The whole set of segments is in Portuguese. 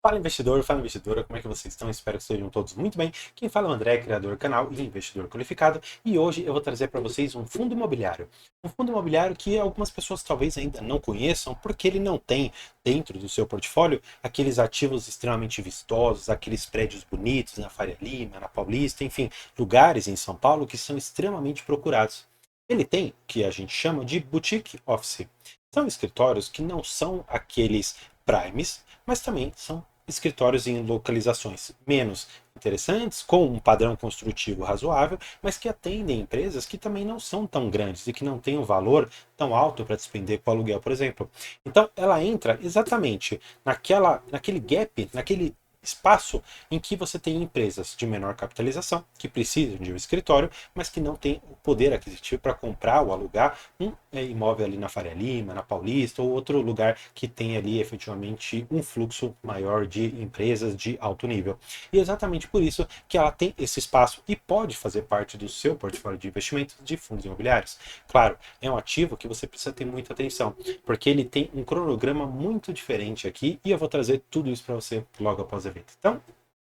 Fala investidor, fala investidora, como é que vocês estão? Espero que estejam todos muito bem. Quem fala é o André, criador do canal e investidor qualificado. E hoje eu vou trazer para vocês um fundo imobiliário. Um fundo imobiliário que algumas pessoas talvez ainda não conheçam, porque ele não tem dentro do seu portfólio aqueles ativos extremamente vistosos, aqueles prédios bonitos na Faria Lima, na Paulista, enfim, lugares em São Paulo que são extremamente procurados. Ele tem o que a gente chama de boutique office. São escritórios que não são aqueles primes, mas também são escritórios em localizações menos interessantes, com um padrão construtivo razoável, mas que atendem empresas que também não são tão grandes e que não têm um valor tão alto para despender com o aluguel, por exemplo. Então, ela entra exatamente naquele gap, naquele espaço em que você tem empresas de menor capitalização que precisam de um escritório, mas que não têm o poder aquisitivo para comprar ou alugar um imóvel ali na Faria Lima, na Paulista ou outro lugar que tem ali efetivamente um fluxo maior de empresas de alto nível. E é exatamente por isso que ela tem esse espaço e pode fazer parte do seu portfólio de investimentos de fundos imobiliários. Claro, é um ativo que você precisa ter muita atenção, porque ele tem um cronograma muito diferente aqui e eu vou trazer tudo isso para você logo após o evento. Então,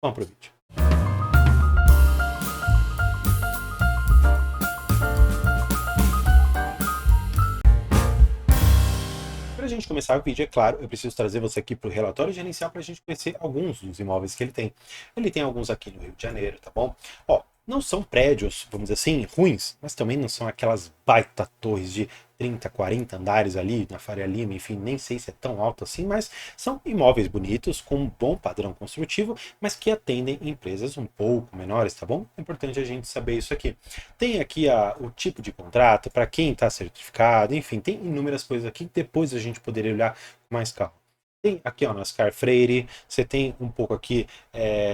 vamos para o vídeo. Para a gente começar o vídeo, é claro, eu preciso trazer você aqui para o relatório gerencial para a gente conhecer alguns dos imóveis que ele tem. Ele tem alguns aqui no Rio de Janeiro, tá bom? Ó, não são prédios, vamos dizer assim, ruins, mas também não são aquelas baita torres de 30, 40 andares ali na Faria Lima, enfim, nem sei se é tão alto assim, mas são imóveis bonitos, com um bom padrão construtivo, mas que atendem empresas um pouco menores, tá bom? É importante a gente saber isso aqui. Tem aqui o tipo de contrato, para quem está certificado, enfim, tem inúmeras coisas aqui que depois a gente poderia olhar com mais calma. Tem aqui, ó, no Oscar Freire, você tem um pouco aqui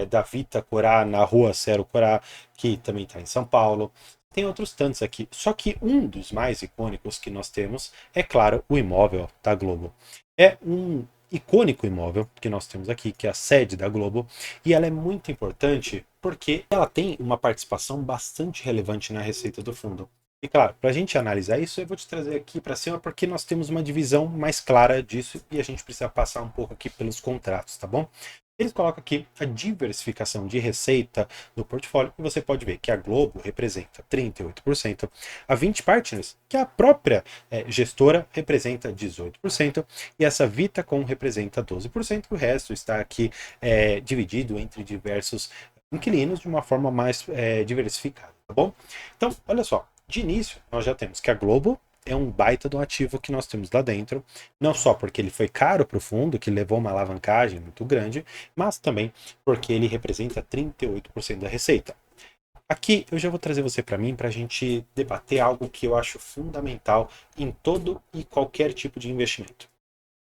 da Vita Corá, na rua Cero Corá, que também está em São Paulo. Tem outros tantos aqui. Só que um dos mais icônicos que nós temos é, claro, o imóvel da Globo. É um icônico imóvel que nós temos aqui, que é a sede da Globo, e ela é muito importante porque ela tem uma participação bastante relevante na receita do fundo. E claro, para a gente analisar isso, eu vou te trazer aqui para cima porque nós temos uma divisão mais clara disso e a gente precisa passar um pouco aqui pelos contratos, tá bom? Eles colocam aqui a diversificação de receita do portfólio e você pode ver que a Globo representa 38%, a 20 Partners, que é a própria gestora, representa 18% e essa Vitacom representa 12%, e o resto está aqui dividido entre diversos inquilinos de uma forma mais diversificada, tá bom? Então, olha só, de início nós já temos que a Globo é um baita de um ativo que nós temos lá dentro, não só porque ele foi caro para o fundo, que levou uma alavancagem muito grande, mas também porque ele representa 38% da receita. Aqui eu já vou trazer você para mim para a gente debater algo que eu acho fundamental em todo e qualquer tipo de investimento.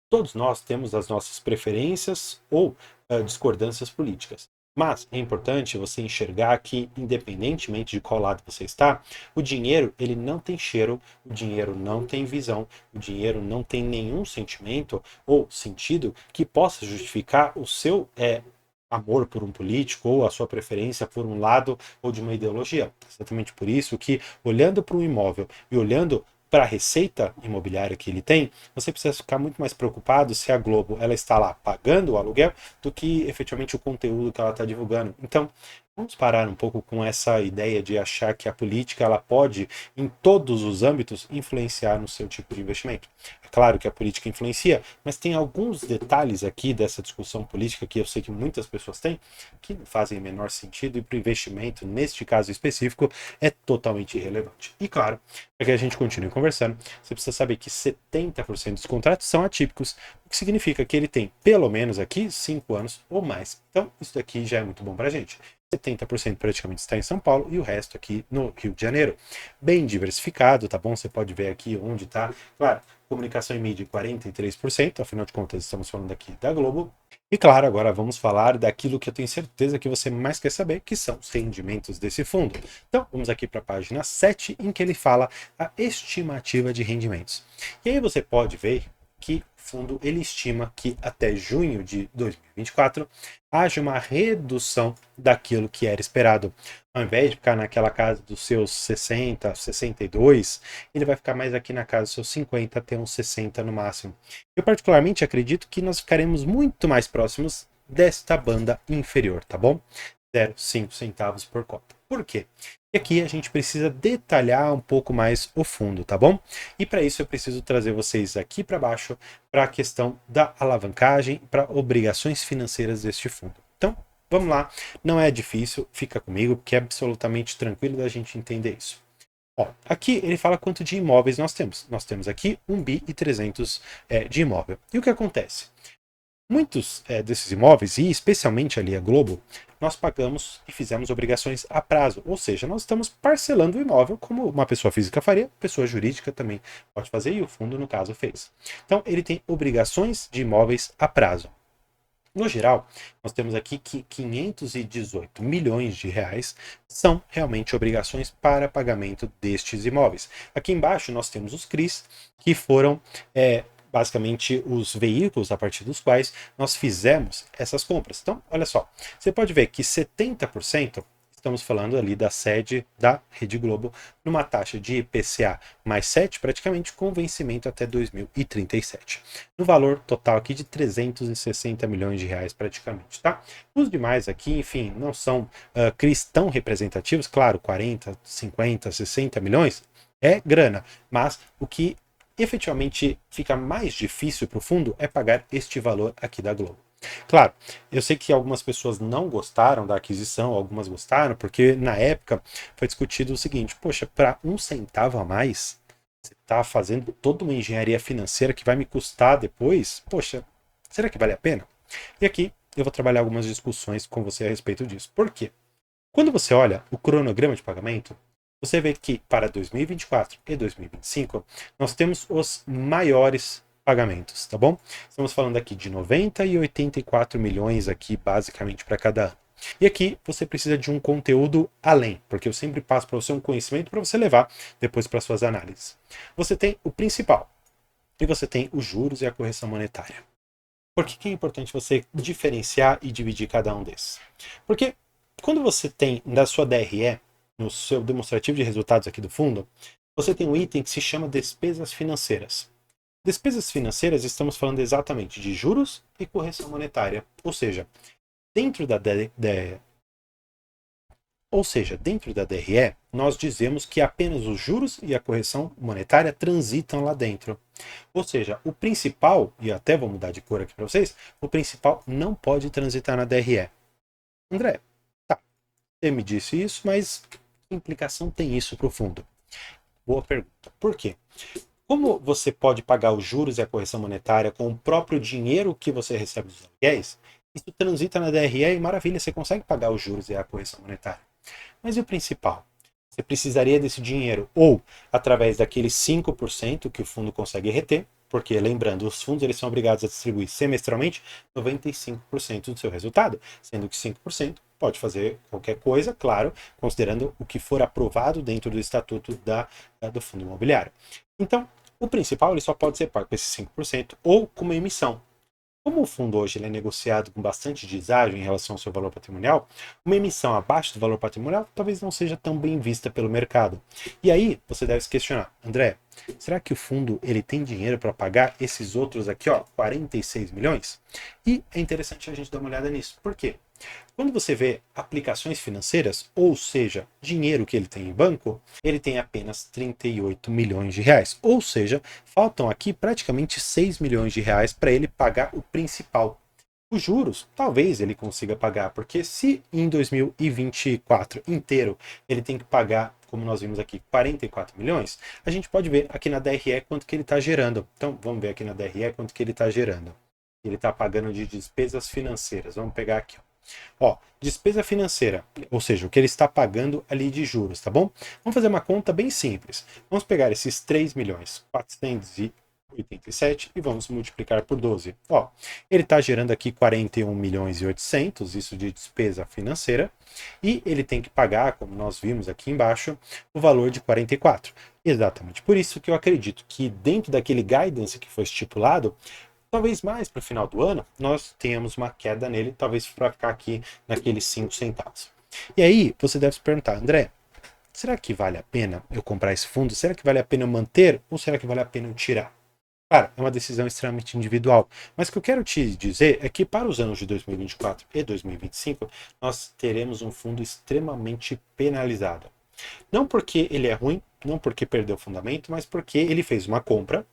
Todos nós temos as nossas preferências ou discordâncias políticas. Mas é importante você enxergar que, independentemente de qual lado você está, o dinheiro ele não tem cheiro, o dinheiro não tem visão, o dinheiro não tem nenhum sentimento ou sentido que possa justificar o seu amor por um político ou a sua preferência por um lado ou de uma ideologia. Exatamente por isso que, olhando para um imóvel e olhando para a receita imobiliária que ele tem, você precisa ficar muito mais preocupado se a Globo ela está lá pagando o aluguel do que efetivamente o conteúdo que ela está divulgando. Então, vamos parar um pouco com essa ideia de achar que a política ela pode, em todos os âmbitos, influenciar no seu tipo de investimento. É claro que a política influencia, mas tem alguns detalhes aqui dessa discussão política que eu sei que muitas pessoas têm, que não fazem o menor sentido e para o investimento, neste caso específico, é totalmente irrelevante. E claro, para que a gente continue conversando, você precisa saber que 70% dos contratos são atípicos, o que significa que ele tem pelo menos aqui 5 anos ou mais. Então, isso daqui já é muito bom para a gente. 70% praticamente está em São Paulo e o resto aqui no Rio de Janeiro. Bem diversificado, tá bom? Você pode ver aqui onde está. Claro, comunicação e mídia 43%, afinal de contas estamos falando aqui da Globo. E claro, agora vamos falar daquilo que eu tenho certeza que você mais quer saber, que são os rendimentos desse fundo. Então, vamos aqui para a página 7, em que ele fala a estimativa de rendimentos. E aí você pode ver que o fundo ele estima que até junho de 2024 haja uma redução daquilo que era esperado. Ao invés de ficar naquela casa dos seus 60, 62, ele vai ficar mais aqui na casa dos seus 50 até uns 60 no máximo. Eu particularmente acredito que nós ficaremos muito mais próximos desta banda inferior, tá bom? 0,5 centavos por cota. Por quê? E aqui a gente precisa detalhar um pouco mais o fundo, tá bom? E para isso eu preciso trazer vocês aqui para baixo para a questão da alavancagem, para obrigações financeiras deste fundo. Então, vamos lá. Não é difícil, fica comigo, porque é absolutamente tranquilo da gente entender isso. Ó, aqui ele fala quanto de imóveis nós temos. Nós temos aqui 1 bi e 300 de imóvel. E o que acontece? Muitos desses imóveis, e especialmente ali a Globo, nós pagamos e fizemos obrigações a prazo, ou seja, nós estamos parcelando o imóvel como uma pessoa física faria, pessoa jurídica também pode fazer, e o fundo, no caso, fez. Então, ele tem obrigações de imóveis a prazo. No geral, nós temos aqui que 518 milhões de reais são realmente obrigações para pagamento destes imóveis. Aqui embaixo nós temos os CRIs, que foram basicamente os veículos a partir dos quais nós fizemos essas compras. Então, olha só, você pode ver que 70%, estamos falando ali da sede da Rede Globo, numa taxa de IPCA mais 7, praticamente com vencimento até 2037. No valor total aqui de 360 milhões de reais praticamente, tá? Os demais aqui, enfim, não são CRIs tão representativos, claro, 40, 50, 60 milhões é grana, mas o que efetivamente fica mais difícil para o fundo é pagar este valor aqui da Globo. Claro, eu sei que algumas pessoas não gostaram da aquisição, algumas gostaram, porque na época foi discutido o seguinte: poxa, para 1 centavo a mais, você está fazendo toda uma engenharia financeira que vai me custar depois? Poxa, será que vale a pena? E aqui eu vou trabalhar algumas discussões com você a respeito disso. Por quê? Quando você olha o cronograma de pagamento, você vê que para 2024 e 2025 nós temos os maiores pagamentos, tá bom? Estamos falando aqui de 90 e 84 milhões aqui basicamente para cada ano. E aqui você precisa de um conteúdo além, porque eu sempre passo para você um conhecimento para você levar depois para suas análises. Você tem o principal e você tem os juros e a correção monetária. Por que é importante você diferenciar e dividir cada um desses? Porque quando você tem na sua DRE, no seu demonstrativo de resultados aqui do fundo, você tem um item que se chama despesas financeiras. Despesas financeiras, estamos falando exatamente de juros e correção monetária. Ou seja, dentro da DRE, nós dizemos que apenas os juros e a correção monetária transitam lá dentro. Ou seja, o principal, e até vou mudar de cor aqui para vocês, o principal não pode transitar na DRE. André, tá, você me disse isso, mas que implicação tem isso para o fundo? Boa pergunta. Por quê? Como você pode pagar os juros e a correção monetária com o próprio dinheiro que você recebe dos aluguéis, isso transita na DRE e maravilha, você consegue pagar os juros e a correção monetária. Mas e o principal? Você precisaria desse dinheiro ou através daqueles 5% que o fundo consegue reter, porque lembrando, os fundos eles são obrigados a distribuir semestralmente 95% do seu resultado, sendo que 5% pode fazer qualquer coisa, claro, considerando o que for aprovado dentro do estatuto do fundo imobiliário. Então, o principal ele só pode ser pago com esses 5% ou com uma emissão. Como o fundo hoje ele é negociado com bastante deságio em relação ao seu valor patrimonial, uma emissão abaixo do valor patrimonial talvez não seja tão bem vista pelo mercado. E aí você deve se questionar, André, será que o fundo ele tem dinheiro para pagar esses outros aqui, ó, 46 milhões? E é interessante a gente dar uma olhada nisso. Por quê? Quando você vê aplicações financeiras, ou seja, dinheiro que ele tem em banco, ele tem apenas 38 milhões de reais. Ou seja, faltam aqui praticamente 6 milhões de reais para ele pagar o principal. Os juros, talvez ele consiga pagar, porque se em 2024 inteiro ele tem que pagar, como nós vimos aqui, 44 milhões, a gente pode ver aqui na DRE quanto que ele está gerando. Então, vamos ver aqui na DRE quanto que ele está gerando. Ele está pagando de despesas financeiras. Vamos pegar aqui, ó. Ó, despesa financeira, ou seja, o que ele está pagando ali de juros, tá bom? Vamos fazer uma conta bem simples. Vamos pegar esses 3 milhões 487 e vamos multiplicar por 12. Ó, ele está gerando aqui 41 milhões e 800, isso de despesa financeira, e ele tem que pagar, como nós vimos aqui embaixo, o valor de 44. Exatamente por isso que eu acredito que dentro daquele guidance que foi estipulado, talvez mais para o final do ano, nós tenhamos uma queda nele, talvez para ficar aqui naqueles 5 centavos. E aí, você deve se perguntar, André, será que vale a pena eu comprar esse fundo? Será que vale a pena eu manter ou será que vale a pena eu tirar? Claro, é uma decisão extremamente individual, mas o que eu quero te dizer é que para os anos de 2024 e 2025, nós teremos um fundo extremamente penalizado. Não porque ele é ruim, não porque perdeu o fundamento, mas porque ele fez uma compra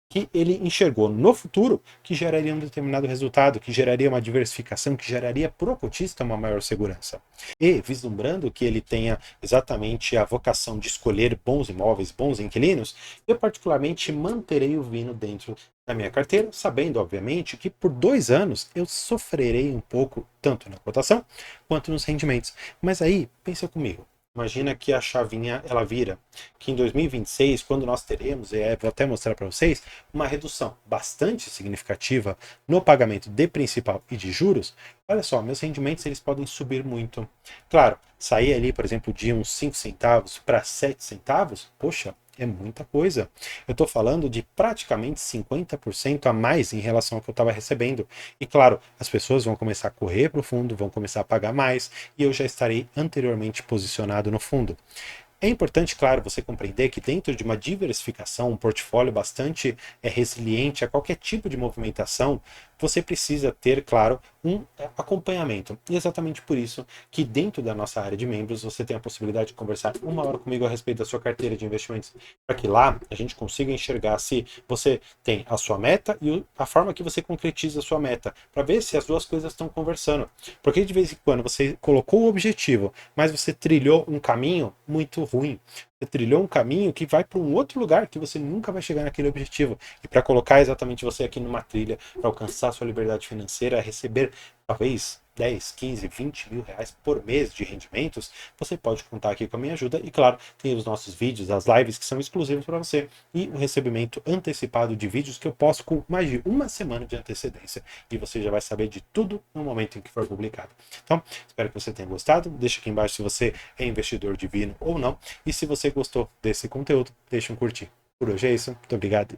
que ele enxergou no futuro que geraria um determinado resultado, que geraria uma diversificação, que geraria para o cotista uma maior segurança. E, vislumbrando que ele tenha exatamente a vocação de escolher bons imóveis, bons inquilinos, eu particularmente manterei o Vino dentro da minha carteira, sabendo, obviamente, que por 2 anos eu sofrerei um pouco, tanto na cotação quanto nos rendimentos. Mas aí, pensa comigo. Imagina que a chavinha ela vira, que em 2026, quando nós teremos, vou até mostrar para vocês, uma redução bastante significativa no pagamento de principal e de juros, olha só, meus rendimentos eles podem subir muito. Claro, sair ali, por exemplo, de uns 5 centavos para 7 centavos, poxa, é muita coisa. Eu estou falando de praticamente 50% a mais em relação ao que eu estava recebendo. E claro, as pessoas vão começar a correr para o fundo, vão começar a pagar mais, e eu já estarei anteriormente posicionado no fundo. É importante, claro, você compreender que dentro de uma diversificação, um portfólio bastante resiliente a qualquer tipo de movimentação, você precisa ter, claro, um acompanhamento. E exatamente por isso que dentro da nossa área de membros você tem a possibilidade de conversar 1 hora comigo a respeito da sua carteira de investimentos, para que lá a gente consiga enxergar se você tem a sua meta e a forma que você concretiza a sua meta, para ver se as duas coisas estão conversando. Porque de vez em quando você colocou o objetivo, mas você trilhou um caminho muito ruim. Você trilhou um caminho que vai para um outro lugar que você nunca vai chegar naquele objetivo. E para colocar exatamente você aqui numa trilha, para alcançar sua liberdade financeira, receber talvez 10, 15, 20 mil reais por mês de rendimentos, você pode contar aqui com a minha ajuda. E claro, tem os nossos vídeos, as lives que são exclusivos para você e o recebimento antecipado de vídeos que eu posto com mais de uma semana de antecedência. E você já vai saber de tudo no momento em que for publicado. Então, espero que você tenha gostado. Deixa aqui embaixo se você é investidor divino ou não. E se você gostou desse conteúdo, deixa um curtir. Por hoje é isso. Muito obrigado.